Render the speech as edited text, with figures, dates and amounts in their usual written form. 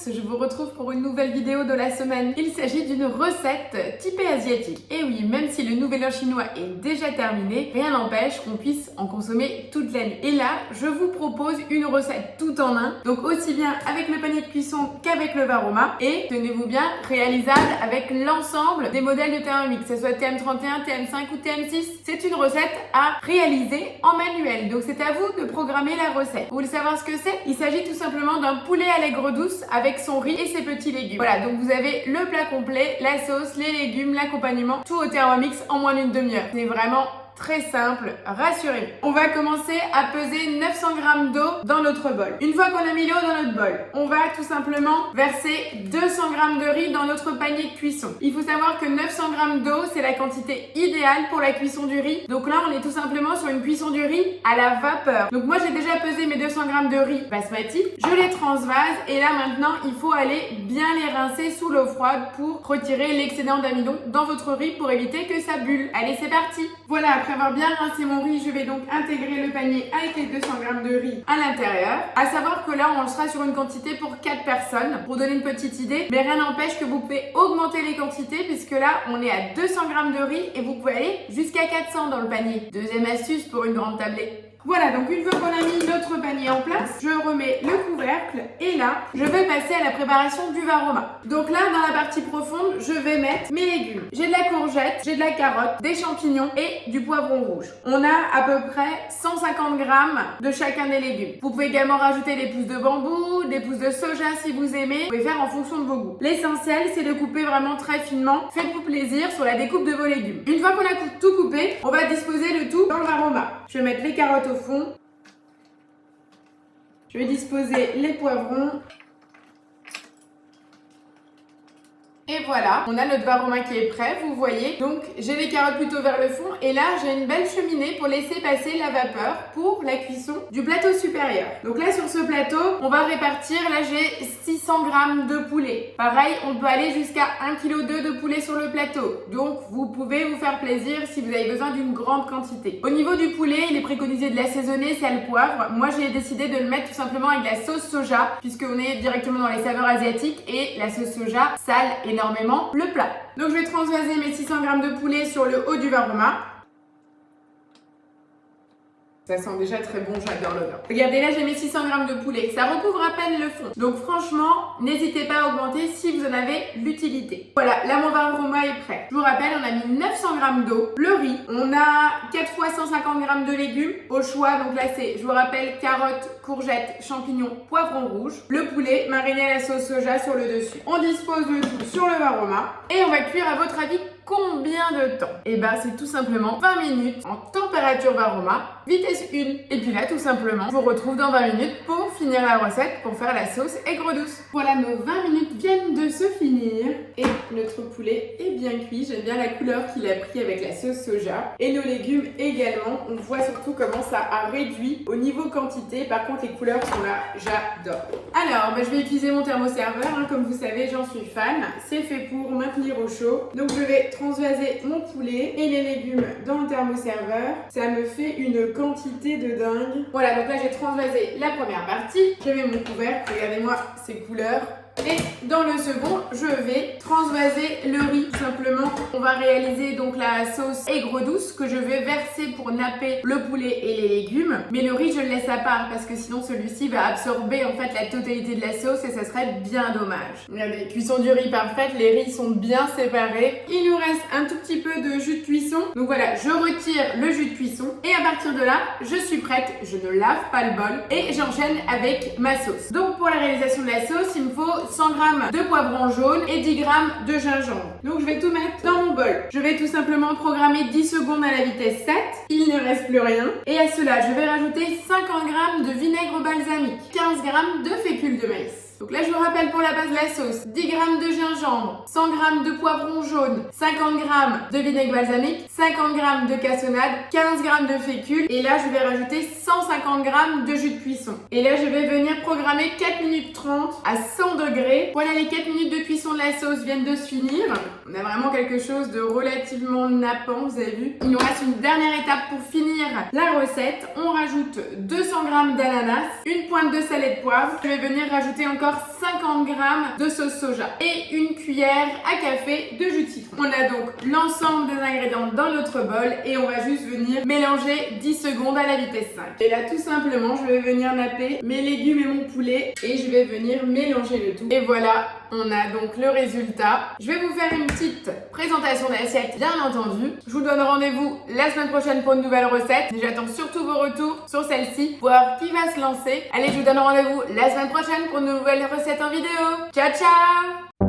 tous, je vous retrouve pour une nouvelle vidéo de la semaine. Il s'agit d'une recette typée asiatique. Et oui, même si le nouvel an chinois est déjà terminé, rien n'empêche qu'on puisse en consommer toute l'année. Et là, je vous propose une recette tout en un, donc aussi bien avec le panier de cuisson qu'avec le Varoma, et tenez-vous bien, réalisable avec l'ensemble des modèles de Thermomix, que ce soit TM31, TM5 ou TM6. C'est une recette à réaliser en manuel, donc c'est à vous de programmer la recette. Vous voulez savoir ce que c'est? Il s'agit tout simplement d'un poulet à l'aigre douce avec son riz et ses petits légumes. Voilà, donc vous avez le plat complet, la sauce, les légumes, l'accompagnement, tout au Thermomix en moins d'une demi-heure. C'est vraiment très simple, rassurez-vous. On va commencer à peser 900 g d'eau dans notre bol. Une fois qu'on a mis l'eau dans notre bol, on va tout simplement verser 200 g de riz dans notre panier de cuisson. Il faut savoir que 900 g d'eau, c'est la quantité idéale pour la cuisson du riz. Donc là, on est tout simplement sur une cuisson du riz à la vapeur. Donc moi, j'ai déjà pesé mes 200 g de riz basmati. Je les transvase et là maintenant, il faut aller bien les rincer sous l'eau froide pour retirer l'excédent d'amidon dans votre riz pour éviter que ça bulle. Allez, c'est parti. Voilà, après avoir bien rincé mon riz, je vais donc intégrer le panier avec les 200 g de riz à l'intérieur. À savoir que là, on sera sur une quantité pour 4 personnes, pour donner une petite idée. Mais rien n'empêche que vous pouvez augmenter les quantités, puisque là, on est à 200 g de riz et vous pouvez aller jusqu'à 400 dans le panier. Deuxième astuce pour une grande tablée. Voilà, donc une fois qu'on a mis notre panier en place, je remets le couvercle et là, je vais passer à la préparation du Varoma. Donc là, dans la partie profonde, je vais mettre mes légumes. J'ai de la courgette, j'ai de la carotte, des champignons et du poivron rouge. On a à peu près 150 g de chacun des légumes. Vous pouvez également rajouter des pousses de bambou, des pousses de soja si vous aimez. Vous pouvez faire en fonction de vos goûts. L'essentiel, c'est de couper vraiment très finement. Faites-vous plaisir sur la découpe de vos légumes. Une fois qu'on a tout coupé, on va disposer le tout dans le Varoma. Je vais mettre les carottes au fond. Je vais disposer les poivrons. Et voilà, on a notre Varoma qui est prêt, vous voyez. Donc, j'ai les carottes plutôt vers le fond. Et là, j'ai une belle cheminée pour laisser passer la vapeur pour la cuisson du plateau supérieur. Donc là, sur ce plateau, on va répartir. Là, j'ai 600 g de poulet. Pareil, on peut aller jusqu'à 1,2 kg de poulet sur le plateau. Donc, vous pouvez vous faire plaisir si vous avez besoin d'une grande quantité. Au niveau du poulet, il est préconisé de l'assaisonner, c'est le poivre. Moi, j'ai décidé de le mettre tout simplement avec la sauce soja, puisqu'on est directement dans les saveurs asiatiques. Et la sauce soja sale énormément le plat. Donc je vais transvaser mes 600 g de poulet sur le haut du Varoma. Ça sent déjà très bon, j'adore l'odeur. Regardez, là j'ai mes 600 g de poulet. Ça recouvre à peine le fond. Donc franchement, n'hésitez pas à augmenter si vous en avez l'utilité. Voilà, là mon Varoma est prêt. Je vous rappelle, on a mis 900 g d'eau, le riz, on a 4 fois 150 g de légumes au choix. Donc là c'est, je vous rappelle, carottes, courgettes, champignons, poivrons rouges, le poulet mariné à la sauce soja sur le dessus. On dispose le tout sur le Varoma et on va cuire à votre avis combien de temps? Et ben c'est tout simplement 20 minutes en température Varoma, vitesse 1. Et puis là tout simplement, je vous retrouve dans 20 minutes pour finir la recette, pour faire la sauce aigre douce. Voilà, nos 20 minutes viennent de se finir et notre poulet est bien cuit. J'aime bien la couleur qu'il a pris avec la sauce soja et nos légumes également. On voit surtout comment ça a réduit au niveau quantité. Par contre les couleurs sont là, j'adore. Alors je vais utiliser mon thermoserveur, comme vous savez j'en suis fan. C'est fait pour maintenir au chaud. Donc je vais transvaser mon poulet et les légumes dans le thermoserveur. Ça me fait une quantité de dingue. Voilà, donc là j'ai transvasé la première partie. Je mets mon couvercle, regardez-moi ces couleurs. Et dans le second, je vais transvaser le riz. Tout simplement, on va réaliser donc la sauce aigre douce que je vais verser pour napper le poulet et les légumes. Mais le riz, je le laisse à part parce que sinon celui-ci va absorber en fait la totalité de la sauce et ça serait bien dommage. Regardez, cuisson du riz parfaite, les riz sont bien séparés. Il nous reste un tout petit peu de jus de cuisson. Donc voilà, je retire le jus de cuisson et à partir de là, je suis prête. Je ne lave pas le bol et j'enchaîne avec ma sauce. Donc pour la réalisation de la sauce, il me faut 100 g de poivron jaune et 10 g de gingembre. Donc je vais tout mettre dans mon bol. Je vais tout simplement programmer 10 secondes à la vitesse 7. Il ne reste plus rien. Et à cela, je vais rajouter 50 g de vinaigre balsamique, 15 g de fécule de maïs. Donc là, je vous rappelle pour la base de la sauce, 10 g de gingembre, 100 g de poivron jaune, 50 g de vinaigre balsamique, 50 g de cassonade, 15 g de fécule. Et là, je vais rajouter 150 g de jus de cuisson. Et là, je vais venir programmer 4 minutes 30 à 100 degrés. Voilà, les 4 minutes de cuisson de la sauce viennent de se finir. On a vraiment quelque chose de relativement nappant, vous avez vu. Il nous reste une dernière étape pour finir la recette. On rajoute 200 g d'ananas, une pointe de salé de poivre. Je vais venir rajouter encore encore 50 g de sauce soja et une cuillère à café de jus de citron. On a donc l'ensemble des ingrédients dans notre bol et on va juste venir mélanger 10 secondes à la vitesse 5. Et là tout simplement je vais venir napper mes légumes et mon poulet et je vais venir mélanger le tout. Et voilà, on a donc le résultat. Je vais vous faire une petite présentation d'assiette bien entendu. Je vous donne rendez-vous la semaine prochaine pour une nouvelle recette. J'attends surtout vos retours sur celle-ci pour voir qui va se lancer. Allez, je vous donne rendez-vous la semaine prochaine pour une nouvelle recette en vidéo. Ciao ciao!